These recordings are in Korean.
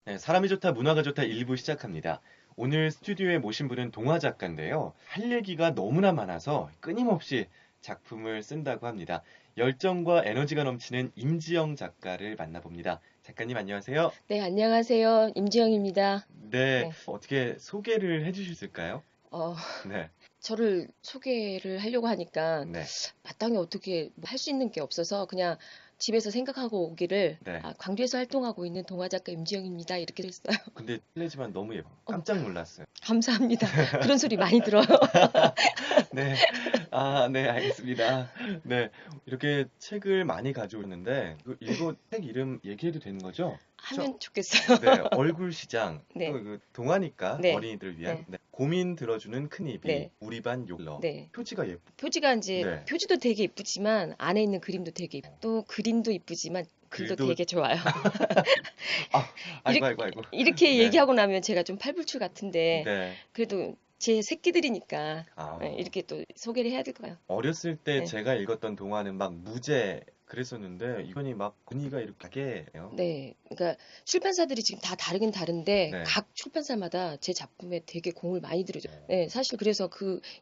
네, 사람이 좋다, 문화가 좋다 1부 시작합니다. 오늘 스튜디오에 모신 분은 동화 작가인데요. 할 얘기가 너무나 많아서 끊임없이 작품을 쓴다고 합니다. 열정과 에너지가 넘치는 임지영 작가를 만나봅니다. 작가님 안녕하세요. 네, 안녕하세요. 임지영입니다. 네, 네, 어떻게 소개를 해주실 수 있을까요? 어, 네, 저를 소개를 하려고 하니까 네, 마땅히 어떻게 할 수 있는 게 없어서 그냥 집에서 생각하고 오기를 네. 광주에서 활동하고 있는 동화 작가 임지영입니다. 이렇게 됐어요. 근데 실례지만 너무 예뻐. 어머, 깜짝 놀랐어요. 감사합니다. 그런 소리 많이 들어요. 네. 아, 네, 알겠습니다. 네. 이렇게 책을 많이 가져오는데, 책 이름 얘기해도 되는 거죠? 하면 좋겠어요. 네, 얼굴 시장. 또 네, 동화니까 네, 어린이들을 위한 네, 네, 고민 들어주는 큰이비, 네, 우리 반 욕러. 네. 표지가 표지가 이제 네. 표지도 되게 이쁘지만 안에 있는 그림도 되게 또 그림도 이쁘지만 글도 글도, 되게 좋아요. 아, 아이고, 이렇게, 아이고, 아이고. 이렇게 네, 얘기하고 나면 제가 좀 팔불출 같은데, 네. 그래도 제 새끼들이니까, 아, 이렇게 또 소개를 해야 될 거예요. 어렸을 때 네. 제가 읽었던 동화는 막 무제 그랬었는데, 이건이 막 분위기가 이렇게 해요. 네. 그러니까 출판사들이 지금 다 다르긴 다른데, 네. 각 출판사마다 제 작품에 되게 공을 많이 들여줘요. 네. 사실 그래서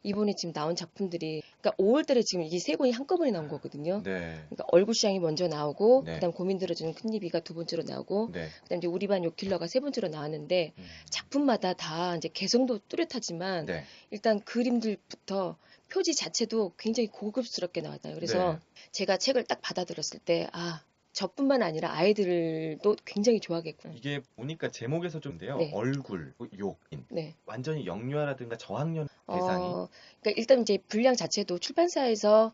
이번에 지금 나온 작품들이, 그러니까 5월 달에 지금 이게 세 권이 한꺼번에 나온 거거든요. 네, 그러니까 얼굴시장이 먼저 나오고, 네, 그다음 고민 들어주는 큰이비가 두 번째로 나오고, 네. 그다음 이제 우리 반 요킬러가 세 번째로 나왔는데, 음, 작품마다 다 이제 개성도 뚜렷하지만 네, 일단 그림들부터 표지 자체도 굉장히 고급스럽게 나왔어요. 네. 그래서 제가 책을 딱 받아들였을 때, 저뿐만 아니라 아이들도 굉장히 좋아하겠구나. 이게 보니까 제목에서 좀인데요. 네, 얼굴, 욕인. 네. 완전히 영유아라든가 저학년 대상이. 그러니까 일단 이제 분량 자체도 출판사에서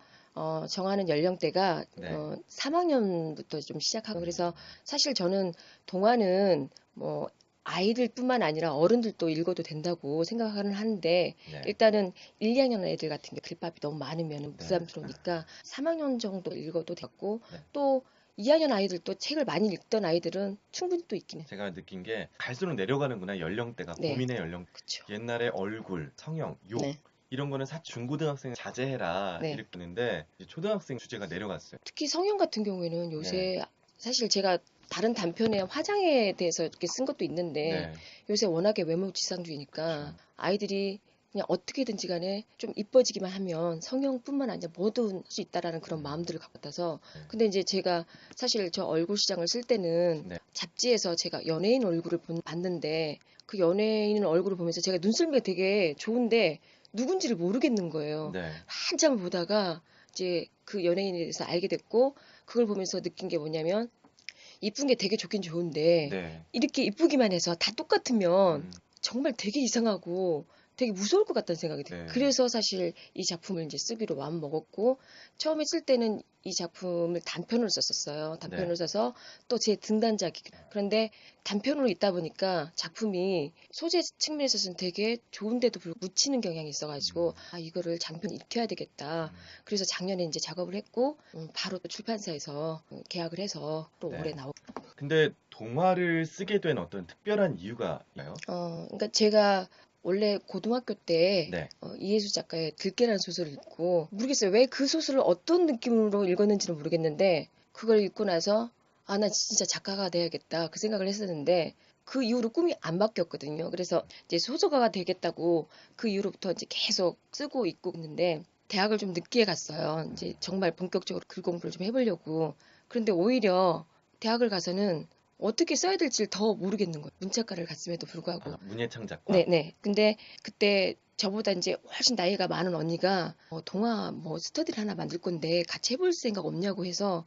정하는 연령대가 네. 3학년부터 좀 시작하고 음, 그래서 사실 저는 동화는 뭐 아이들뿐만 아니라 어른들도 읽어도 된다고 생각은 하는데 네, 일단은 1, 2학년 애들 같은 게 글밥이 너무 많으면 네, 부담스러우니까 3학년 정도 읽어도 되고 네. 또 2학년 아이들도 책을 많이 읽던 아이들은 충분히 또 있긴 해요. 제가 느낀 게 갈수록 내려가는구나. 연령대가. 네, 고민의 연령. 그쵸. 옛날에 얼굴, 성형, 욕. 네, 이런 거는 중고등학생 자제해라. 네. 이렇게 했는데, 이제 초등학생 주제가 내려갔어요. 특히 성형 같은 경우에는 네, 요새 사실 제가 다른 단편에 화장에 대해서 이렇게 쓴 것도 있는데 네. 요새 워낙에 외모지상주의니까 그렇죠. 아이들이 그냥 어떻게든지 간에 좀 이뻐지기만 하면 성형뿐만 아니라 뭐든 할 수 있다라는 그런 음, 마음들을 갖고 있어서 네, 근데 이제 제가 사실 저 얼굴 시장을 쓸 때는 네, 잡지에서 제가 연예인 얼굴을 봤는데 그 연예인 얼굴을 보면서 제가 눈썰미가 되게 좋은데 누군지를 모르겠는 거예요. 네, 한참을 보다가 이제 그 연예인에 대해서 알게 됐고 그걸 보면서 느낀 게 뭐냐면 이쁜 게 되게 좋긴 좋은데 네. 이렇게 이쁘기만 해서 다 똑같으면 음, 정말 되게 이상하고 되게 무서울 것 같다는 생각이 들어요. 네, 그래서 사실 이 작품을 이제 쓰기로 마음 먹었고 처음에 쓸 때는 이 작품을 단편으로 썼었어요. 네. 단편으로 써서 또 제 등단작이 그런데 단편으로 있다 보니까 작품이 소재 측면에서는 되게 좋은데도 불구하고 묻히는 경향이 있어가지고 음, 이거를 장편 익혀야 되겠다. 음, 그래서 작년에 이제 작업을 했고 바로 또 출판사에서 계약을 해서 또 올해 네. 나오. 근데 동화를 쓰게 된 어떤 특별한 이유가 있나요? 그러니까 제가 원래 고등학교 때 네. 이혜수 작가의 들깨라는 소설을 읽고 모르겠어요. 왜 그 소설을 어떤 느낌으로 읽었는지는 모르겠는데 그걸 읽고 나서 나 진짜 작가가 돼야겠다 그 생각을 했었는데 그 이후로 꿈이 안 바뀌었거든요. 그래서 이제 소설가가 되겠다고 그 이후로부터 이제 계속 쓰고 있고 있는데 대학을 좀 늦게 갔어요. 이제 정말 본격적으로 글 공부를 좀 해보려고. 그런데 오히려 대학을 가서는 어떻게 써야 될지를 더 모르겠는 거예요. 문학과를 갔음에도 불구하고. 문예창 작가. 네네. 근데 그때 저보다 이제 훨씬 나이가 많은 언니가 동화 뭐 스터디를 하나 만들 건데 같이 해볼 생각 없냐고 해서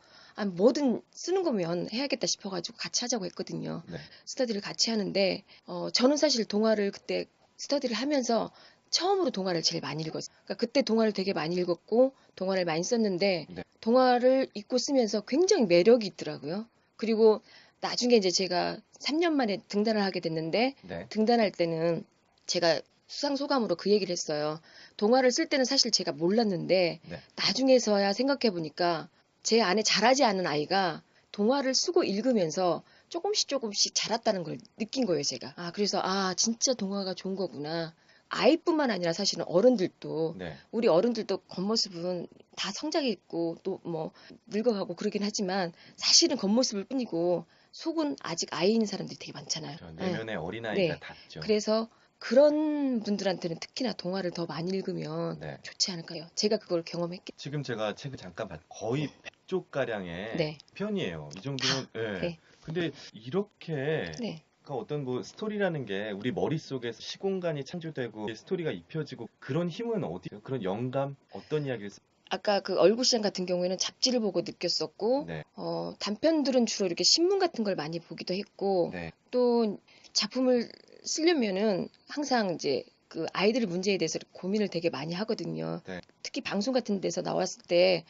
뭐든 쓰는 거면 해야겠다 싶어가지고 같이 하자고 했거든요. 네. 스터디를 같이 하는데 저는 사실 동화를 그때 스터디를 하면서 처음으로 동화를 제일 많이 읽었어요. 그러니까 그때 동화를 되게 많이 읽었고 동화를 많이 썼는데 네. 동화를 읽고 쓰면서 굉장히 매력이 있더라고요. 그리고 나중에 이제 제가 3년 만에 등단을 하게 됐는데 네. 등단할 때는 제가 수상 소감으로 그 얘기를 했어요. 동화를 쓸 때는 사실 제가 몰랐는데 네. 나중에서야 생각해 보니까 제 안에 자라지 않은 아이가 동화를 쓰고 읽으면서 조금씩 조금씩 자랐다는 걸 느낀 거예요, 제가. 그래서 진짜 동화가 좋은 거구나. 아이뿐만 아니라 사실은 어른들도 네. 우리 어른들도 겉모습은 다 성장이 있고 또 뭐 늙어가고 그러긴 하지만 사실은 겉모습일 뿐이고 속은 아직 아이인 사람들이 되게 많잖아요. 그렇죠. 네. 내면의 어린아이가 네. 닿죠. 그래서 그런 분들한테는 특히나 동화를 더 많이 읽으면 네. 좋지 않을까요? 제가 그걸 경험했기 지금 제가 책을 잠깐 봤 거의 100쪽가량의 네. 편이에요. 이 정도면 예. 네. 근데 이렇게 네. 그러니까 어떤 뭐 스토리라는 게 우리 머릿속에서 시공간이 창조되고 스토리가 입혀지고 그런 힘은 어디요? 그런 영감 어떤 이야기를 아까 그 얼굴시장 같은 경우에는 잡지를 보고 느꼈었고, 네. 단편들은 주로 이렇게 신문 같은 걸 많이 보기도 했고, 네. 또 작품을 쓰려면은 항상 이제 그 아이들 문제에 대해서 고민을 되게 많이 하거든요. 네. 특히 방송 같은 데서 나왔을 때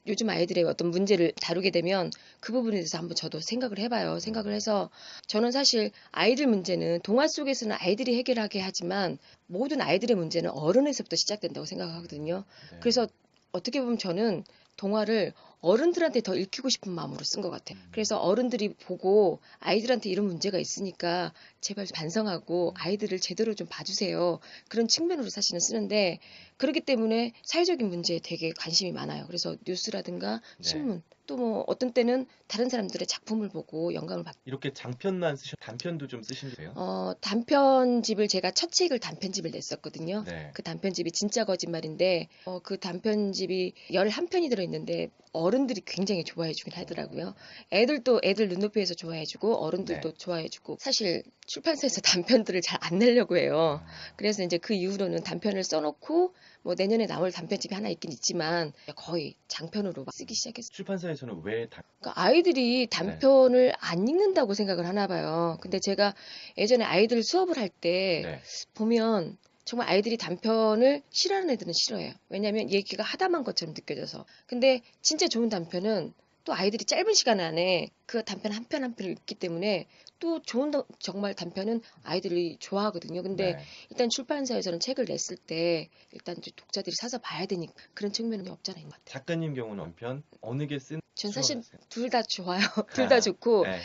요즘 아이들의 어떤 문제를 다루게 되면 그 부분에 대해서 한번 저도 생각을 해봐요. 생각을 해서 저는 사실 아이들 문제는 동화 속에서는 아이들이 해결하게 하지만 모든 아이들의 문제는 어른에서부터 시작된다고 생각하거든요. 네. 그래서 어떻게 보면 저는 동화를 어른들한테 더 읽히고 싶은 마음으로 쓴 것 같아요. 그래서 어른들이 보고 아이들한테 이런 문제가 있으니까 제발 반성하고 아이들을 제대로 좀 봐주세요. 그런 측면으로 사실은 쓰는데 그렇기 때문에 사회적인 문제에 되게 관심이 많아요. 그래서 뉴스라든가 네. 신문 또 뭐 어떤 때는 다른 사람들의 작품을 보고 영감을 받고 이렇게 장편만 쓰셔 단편도 좀 쓰신대요? 단편집을 제가 첫 책을 단편집을 냈었거든요. 네. 그 단편집이 진짜 거짓말인데 그 단편집이 11편이 들어있는데 어른들이 굉장히 좋아해 주긴 하더라고요. 애들도 애들 눈높이에서 좋아해 주고 어른들도 네. 좋아해 주고 사실 출판사에서 단편들을 잘 안 내려고 해요. 그래서 이제 그 이후로는 단편을 써놓고 뭐 내년에 나올 단편집이 하나 있긴 있지만 거의 장편으로 막 쓰기 시작했어요. 출판사에서는 왜 그러니까 아이들이 단편을 안 읽는다고 생각을 하나 봐요. 근데 제가 예전에 아이들 수업을 할 때 네. 보면 정말 아이들이 단편을 싫어하는 애들은 싫어해요. 왜냐하면 얘기가 하다만 것처럼 느껴져서. 근데 진짜 좋은 단편은 또 아이들이 짧은 시간 안에 그 단편 한 편 한 편을 읽기 때문에 또 좋은 정말 단편은 아이들이 좋아하거든요. 근데 네. 일단 출판사에서는 책을 냈을 때 일단 이제 독자들이 사서 봐야 되니까 그런 측면은 없잖아요. 것 같아요. 작가님 경우는 단편 어느 게 쓴? 전 사실 좋아하세요? 둘 다 좋아요. 둘 다 좋고 네.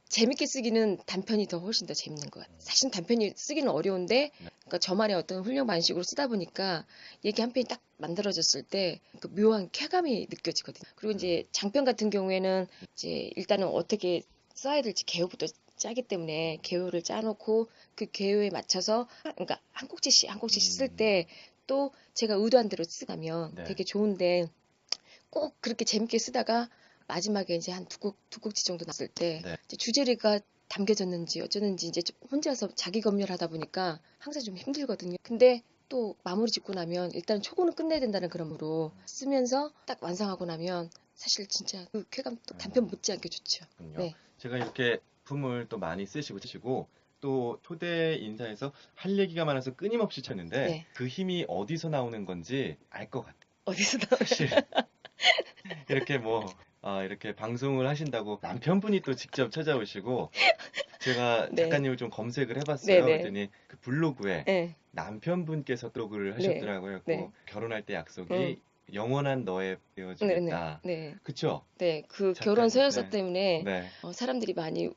재밌게 쓰기는 단편이 더 훨씬 더 재밌는 것 같아요. 사실 단편이 쓰기는 어려운데 그러니까 저만의 어떤 훌륭 방식으로 쓰다 보니까 얘기 한 편이 딱 만들어졌을 때 그 묘한 쾌감이 느껴지거든요. 그리고 이제 장편 같은 경우에는 이제 일단은 어떻게 써야 될지 개요부터 짜기 때문에 개요를 짜놓고 그 개요에 맞춰서 그러니까 한 꼭지씩 한 꼭지씩 쓸 때 또 제가 의도한 대로 쓰가면 네. 되게 좋은데 꼭 그렇게 재밌게 쓰다가 마지막에 이제 한 두 꼭지 정도 났을 때 네. 이제 주제가 담겨졌는지 어쩌는지 이제 좀 혼자서 자기 검열하다 보니까 항상 좀 힘들거든요. 근데 또 마무리 짓고 나면 일단 초고는 끝내야 된다는 그러므로 쓰면서 딱 완성하고 나면 사실 진짜 그 쾌감 또 단편 못지않게 좋죠. 그렇군요. 네. 제가 이렇게 품을 또 많이 쓰시고 또 초대 인사에서 할 얘기가 많아서 끊임없이 쳤는데 네. 그 힘이 어디서 나오는 건지 알 것 같아요. 어디서 나와요? 사실 이렇게 이렇게 방송을 하신다고 남편분이 또 직접 찾아오시고 제가 네. 작가님을 좀 검색을 해봤어요. 네, 네. 그랬더니 그 블로그에 네. 남편분께서 블로그를 네. 하셨더라고요. 네. 결혼할 때 약속이 응. 영원한 너에 네, 네, 되어주겠다. 네. 그쵸? 네, 그 작가님, 결혼 서약서 네. 때문에 네. 사람들이 많이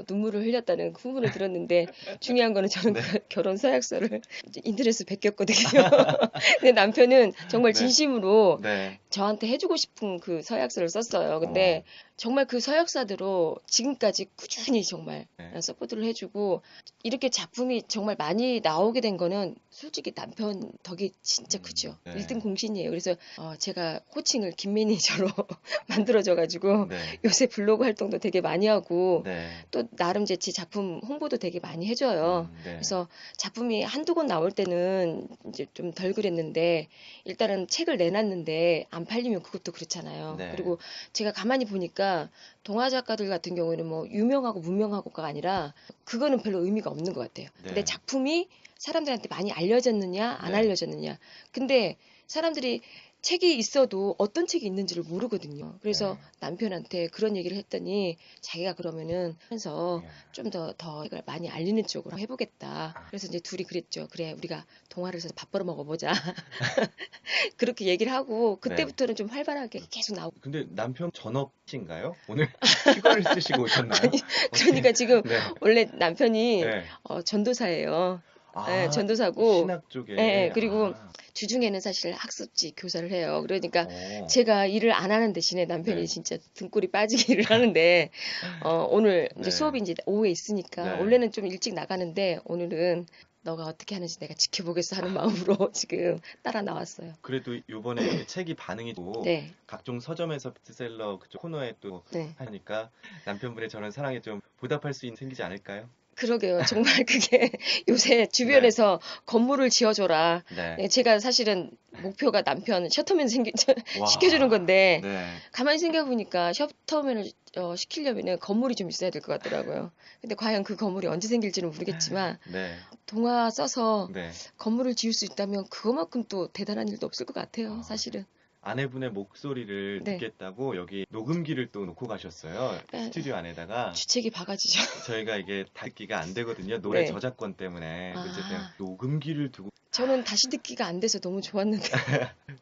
눈물을 흘렸다는 그 후문을 들었는데 중요한 거는 저는 네. 그 결혼 서약서를 이제 인터넷에서 베꼈거든요. 근데 남편은 정말 네. 진심으로 네. 저한테 해주고 싶은 그 서약서를 썼어요. 근데 정말 그 서약서대로 지금까지 꾸준히 정말 네. 서포트를 해주고 이렇게 작품이 정말 많이 나오게 된 거는 솔직히 남편 덕이 진짜 크죠. 네. 1등 공신이에요. 그래서 제가 호칭을 김 매니저로 만들어져가지고 네. 요새 블로그 활동도 되게 많이 하고 네. 또 나름 제 작품 홍보도 되게 많이 해줘요. 네. 그래서 작품이 한두 권 나올 때는 이제 좀 덜 그랬는데 일단은 책을 내놨는데 안 팔리면 그것도 그렇잖아요. 네. 그리고 제가 가만히 보니까 동화 작가들 같은 경우에는 뭐 유명하고 무명하고가 아니라 그거는 별로 의미가 없는 것 같아요. 네. 근데 작품이 사람들한테 많이 알려졌느냐 안 네. 알려졌느냐. 근데 사람들이 책이 있어도 어떤 책이 있는지를 모르거든요. 그래서 네. 남편한테 그런 얘기를 했더니 자기가 그러면은 하면서 좀 더 이걸 많이 알리는 쪽으로 해보겠다. 그래서 이제 둘이 그랬죠. 그래, 우리가 동화를 해서 밥 벌어 먹어보자. 그렇게 얘기를 하고 그때부터는 좀 활발하게 계속 나오고. 근데 남편 전업이신가요? 오늘 휴가를 쓰시고 오셨나요? 아니, 그러니까 지금 네. 원래 남편이 네. 전도사예요. 예, 아, 전도사고 신학 쪽에. 예, 예. 그리고 아, 주중에는 사실 학습지 교사를 해요. 그러니까 어, 제가 일을 안 하는 대신에 남편이 네. 진짜 등골이 빠지게 일을 하는데 오늘 이제 네. 수업이 이제 오후에 있으니까 네. 원래는 좀 일찍 나가는데 오늘은 너가 어떻게 하는지 내가 지켜보겠어 하는 마음으로 지금 따라 나왔어요. 그래도 요번에 이렇게 책이 반응이 고 네, 각종 서점에서 베스트셀러 그쪽 코너에 또 네. 하니까 남편분의 저런 사랑에 좀 보답할 수 있는 생기지 않을까요? 그러게요. 정말 그게 요새 네. 주변에서 건물을 지어줘라. 네. 예, 제가 사실은 목표가 남편 셔터맨 시켜주는 와. 건데 네. 가만히 생각해보니까 셔터맨을 시키려면 건물이 좀 있어야 될 것 같더라고요. 근데 과연 그 건물이 언제 생길지는 모르겠지만 네. 동화 써서 네. 건물을 지을 수 있다면 그거만큼 또 대단한 일도 없을 것 같아요. 아, 사실은. 아내분의 목소리를 네. 듣겠다고 여기 녹음기를 또 놓고 가셨어요. 예, 스튜디오 안에다가. 주책이 바가지죠. 저희가 이게 듣기가 안 되거든요. 노래 네. 저작권 때문에. 어쨌든 아, 녹음기를 두고. 저는 다시 듣기가 안 돼서 너무 좋았는데.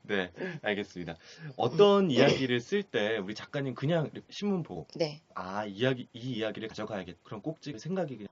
네, 음, 알겠습니다. 어떤 이야기를 쓸 때 우리 작가님 그냥 이렇게 신문 보고 네. 이 이야기를 가져가야겠. 그런 꼭지 생각이 그냥.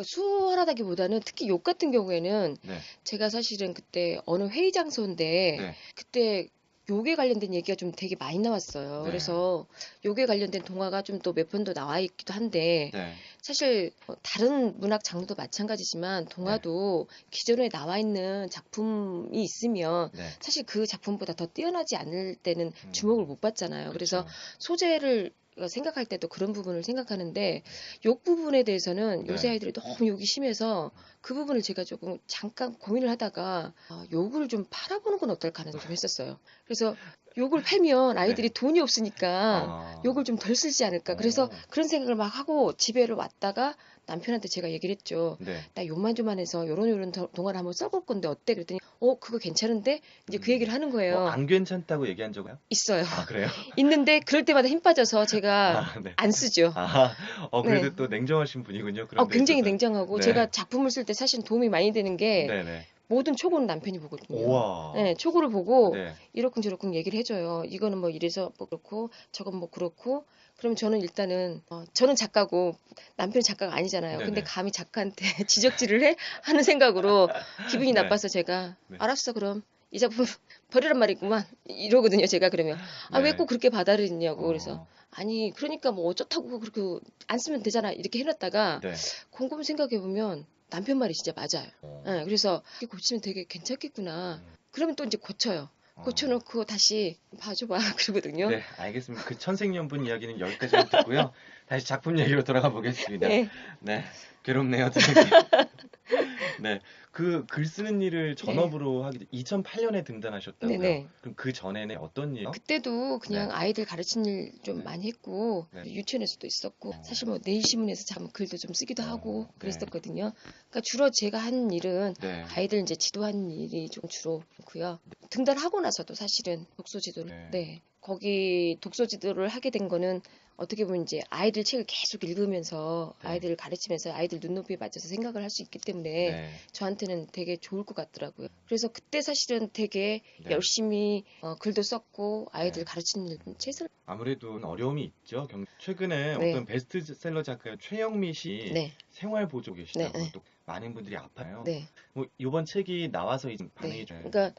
수월하다기보다는 특히 욕 같은 경우에는 네, 제가 사실은 그때 어느 회의 장소인데 네, 그때 욕에 관련된 얘기가 좀 되게 많이 나왔어요. 네, 그래서 욕에 관련된 동화가 좀 또 몇 편 더 나와 있기도 한데 네, 사실 다른 문학 장르도 마찬가지지만 네, 동화도 기존에 나와 있는 작품이 있으면 네. 사실 그 작품보다 더 뛰어나지 않을 때는 음, 주목을 못 받잖아요. 그래서 그쵸. 소재를 생각할 때도 그런 부분을 생각하는데 욕 부분에 대해서는 요새 네, 아이들이 너무 욕이 심해서 그 부분을 제가 조금 잠깐 고민을 하다가 욕을 좀 팔아보는 건 어떨까 하는 좀 했었어요. 그래서 욕을 팔면 네. 아이들이 돈이 없으니까 아, 욕을 좀 덜 쓰지 않을까. 그래서 어, 그런 생각을 막 하고 집에를 왔다가 남편한테 제가 얘기를 했죠. 네. 나 욕만 좀 안 해서 요런 동화를 한번 써볼 건데 어때? 그랬더니 그거 괜찮은데? 이제 그 얘기를 하는 뭐, 거예요. 안 괜찮다고 얘기한 적이요? 있어요. 아, 그래요? 있는데 그럴 때마다 힘 빠져서 제가 아, 네. 안 쓰죠. 아, 네. 그래도 또 냉정하신 분이군요. 그런 데 굉장히 있어서. 냉정하고 제가 네, 작품을 쓸 때 사실 도움이 많이 되는 게 네네. 모든 초고는 남편이 보거든요. 우와. 네, 초고를 보고 네, 이러쿵저러쿵 얘기를 해줘요. 이거는 뭐 이래서 뭐 그렇고 저건 뭐 그렇고 그럼 저는 일단은 저는 작가고 남편은 작가가 아니잖아요. 근데 네네. 감히 작가한테 지적질을 해? 하는 생각으로 기분이 네, 나빠서 제가 네, 알았어 그럼 이 작품 버리란 말이구만 이러거든요. 제가 그러면 왜 꼭 네. 그렇게 받아들이냐고 그래서 어, 아니 그러니까 뭐 어쩌다고 그렇게 안 쓰면 되잖아 이렇게 해놨다가 네. 곰곰이 생각해보면 남편 말이 진짜 맞아요. 어, 예, 그래서 이렇게 고치면 되게 괜찮겠구나. 음, 그러면 또 이제 고쳐요. 어. 고쳐놓고 다시 봐줘봐 그러거든요. 네, 알겠습니다. 그 천생연분 이야기는 여기까지만 듣고요. 다시 작품 얘기로 돌아가 보겠습니다. 네, 네, 괴롭네요, 들으기. 네, 그 글 쓰는 일을 네, 전업으로 하기 2008년에 등단하셨다고요. 네네. 그럼 그 전에는 어떤 일이요? 그때도 네, 그냥 아이들 가르치는 일 좀 네, 많이 했고 네. 유치원에서도 있었고 어, 사실 뭐 내일신문에서 잠깐 글도 좀 쓰기도 하고 네, 그랬었거든요. 그러니까 주로 제가 한 일은 네, 아이들 이제 지도하는 일이 좀 주로 많고요. 등단하고 나서도 사실은 독서 지도를 네, 네 거기 독서 지도를 하게 된 거는 어떻게 보면 이제 아이들 책을 계속 읽으면서 네, 아이들을 가르치면서 아이들 눈높이에 맞춰서 생각을 할 수 있기 때문에 네, 저한테는 되게 좋을 것 같더라고요. 그래서 그때 사실은 되게 네, 열심히 글도 썼고 네. 아이들 가르치는 일 최선을 아무래도 어려움이 있죠. 최근에 네, 어떤 베스트셀러 작가 최영미 씨 네, 생활 보조 네, 계시다고 네, 또 많은 분들이 아파요. 네, 뭐 이번 책이 나와서 이제 반응이 네. 좀. 그러니까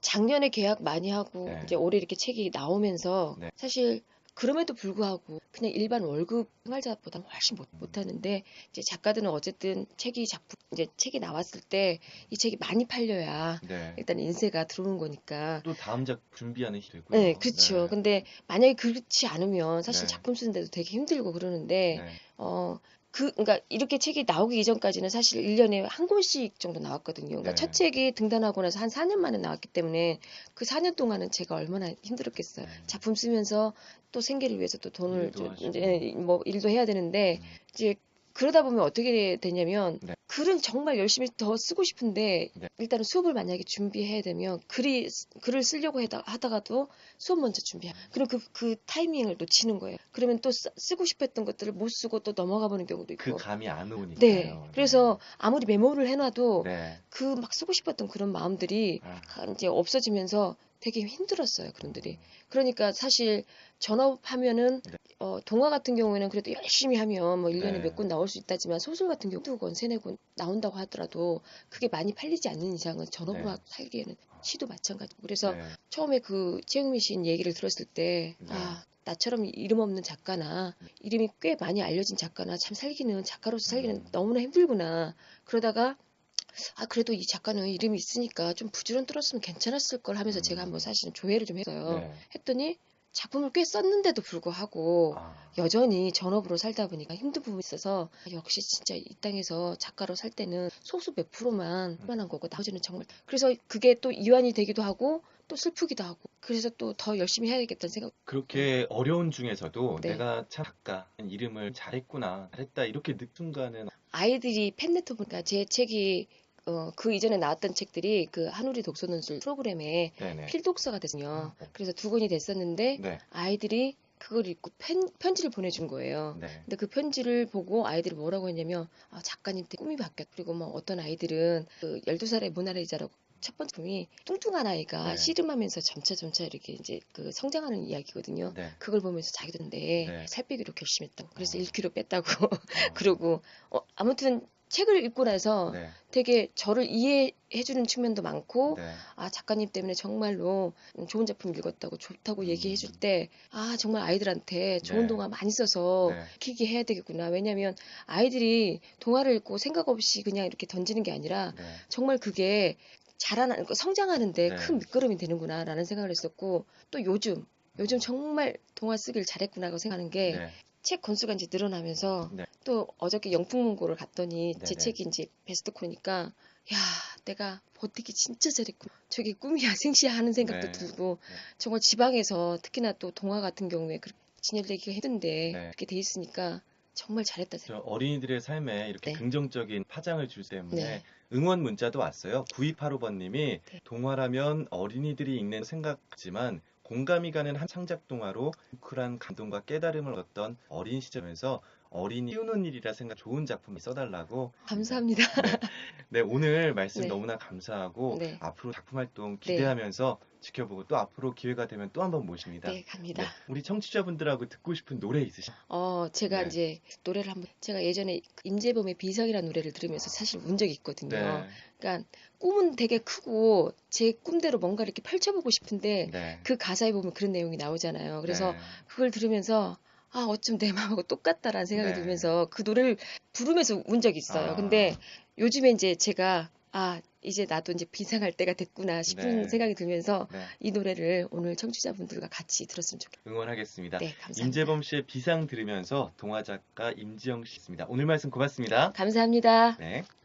작년에 계약 많이 하고 네, 이제 올해 이렇게 책이 나오면서 네, 사실 그럼에도 불구하고 그냥 일반 월급 생활자보다는 훨씬 음, 못하는데 이제 작가들은 어쨌든 이제 책이 나왔을 때 이 책이 많이 팔려야 네. 일단 인세가 들어오는 거니까 또 다음 작 준비하는 네, 시되고요. 그렇죠. 네, 근데 만약에 그렇지 않으면 사실 네, 작품 쓰는데도 되게 힘들고 그러는데, 네, 그러니까 이렇게 책이 나오기 이전까지는 사실 1년에 한 권씩 정도 나왔거든요. 그러니까 첫 네, 책이 등단하고 나서 한 4년 만에 나왔기 때문에 그 4년 동안은 제가 얼마나 힘들었겠어요. 작품 쓰면서 또 생계를 위해서 또 돈을 일도 하시고. 이제 뭐 일도 해야 되는데 음, 이제 그러다 보면 어떻게 되냐면 네, 글은 정말 열심히 더 쓰고 싶은데 네, 일단은 수업을 만약에 준비해야 되면 글을 쓰려고 하다가도 수업 먼저 준비하고 그럼 그 타이밍을 놓치는 거예요. 그러면 또 쓰고 싶었던 것들을 못 쓰고 또 넘어가 보는 경우도 그 있고. 감이 안 네. 오니까요. 네, 그래서 아무리 메모를 해놔도 네, 그 막 쓰고 싶었던 그런 마음들이 아, 이제 없어지면서 되게 힘들었어요. 음, 그런들이. 그러니까 사실 전업하면은 네, 동화 같은 경우에는 그래도 열심히 하면 뭐 1년에 네. 몇 권 나올 수 있다지만 소설 같은 경우 2권, 3권 나온다고 하더라도 그게 많이 팔리지 않는 이상은 전업으로 네. 살기에는 시도 마찬가지고. 그래서 네. 처음에 그 최영미 시인 얘기를 들었을 때, 네. 나처럼 이름 없는 작가나 이름이 꽤 많이 알려진 작가나 참 작가로서 살기는 너무나 힘들구나. 그러다가 그래도 이 작가는 이름이 있으니까 좀 부지런 떨었으면 괜찮았을 걸 하면서 제가 한번 사실은 조회를 좀 했어요. 네. 했더니 작품을 꽤 썼는데도 불구하고 아, 여전히 전업으로 살다 보니까 힘든 부분이 있어서 역시 진짜 이 땅에서 작가로 살 때는 소수 몇 프로만 할만한 거고 나머지는 정말 그래서 그게 또 이완이 되기도 하고 또 슬프기도 하고 그래서 또 더 열심히 해야겠다는 생각. 그렇게 어려운 중에서도 네. 내가 참 작가 이름을 잘했구나, 잘했다 이렇게 느낀 순간은 아이들이 팬네트보니까 제 책이 그 이전에 나왔던 책들이 그 한우리 독서논술 프로그램에 네네. 필독서가 됐거든요. 그래서 2권이 됐었는데 네. 아이들이 그걸 읽고 편지를 보내준 거예요. 네. 근데 그 편지를 보고 아이들이 뭐라고 했냐면 작가님 때 꿈이 바뀌었. 그리고 뭐 어떤 아이들은 그 12살의 모나리자라고 첫 번째 품이 뚱뚱한 아이가 네. 씨름하면서 점차 이렇게 이제 그 성장하는 이야기거든요. 네. 그걸 보면서 자기들인데 네. 살 빼기로 결심했다고. 그래서 어. 1kg 뺐다고. 그러고 아무튼 책을 읽고 나서 네. 되게 저를 이해해주는 측면도 많고 네. 작가님 때문에 정말로 좋은 작품 읽었다고 좋다고 얘기해줄 때 정말 아이들한테 좋은 네. 동화 많이 써서 네. 키게 해야 되겠구나. 왜냐하면 아이들이 동화를 읽고 생각 없이 그냥 이렇게 던지는 게 아니라 네. 정말 그게 성장하는데 네. 큰 밑거름이 되는구나라는 생각을 했었고 또 요즘 정말 동화 쓰길 잘했구나라고 생각하는 게 네. 책 권수가 이제 늘어나면서 네. 또 어저께 영풍문고를 갔더니 제 네네. 책이 이제 베스트코니까 야 내가 버티기 진짜 잘했구나. 저게 꿈이야 생시야 하는 생각도 네. 들고 네. 정말 지방에서 특히나 또 동화 같은 경우에 그렇게 진열되기가 힘든데 네. 그렇게 돼 있으니까 정말 잘했다 저 생각. 어린이들의 삶에 이렇게 네. 긍정적인 파장을 줄 때문에 네. 응원 문자도 왔어요. 9285번님이 네. 동화라면 어린이들이 읽는 생각지만 공감이 가는 한 창작 동화로 뭉클한 감동과 깨달음을 얻었던 어린 시절에서 어린이 키우는 일이라 생각 좋은 작품 써달라고. 감사합니다. 네. 네, 오늘 말씀 네. 너무나 감사하고 네. 앞으로 작품 활동 네. 기대하면서 지켜보고 또 앞으로 기회가 되면 또 한번 모십니다. 네, 갑니다. 네, 우리 청취자분들하고 듣고 싶은 노래 있으신가요? 제가 네. 이제 노래를 제가 예전에 임재범의 비상이라는 노래를 들으면서 사실 운 적이 있거든요. 네. 그러니까 꿈은 되게 크고 제 꿈대로 뭔가 이렇게 펼쳐보고 싶은데 네. 그 가사에 보면 그런 내용이 나오잖아요. 그래서 네. 그걸 들으면서 어쩜 내 마음하고 똑같다라는 생각이 네. 들면서 그 노래를 부르면서 운 적이 있어요. 근데 요즘에 이제 제가 이제 나도 이제 비상할 때가 됐구나 싶은 네. 생각이 들면서 네. 이 노래를 오늘 청취자분들과 같이 들었으면 좋겠어요. 응원하겠습니다. 네, 감사합니다. 임재범 씨의 비상 들으면서 동화 작가 임지영 씨 있습니다. 오늘 말씀 고맙습니다. 감사합니다. 네.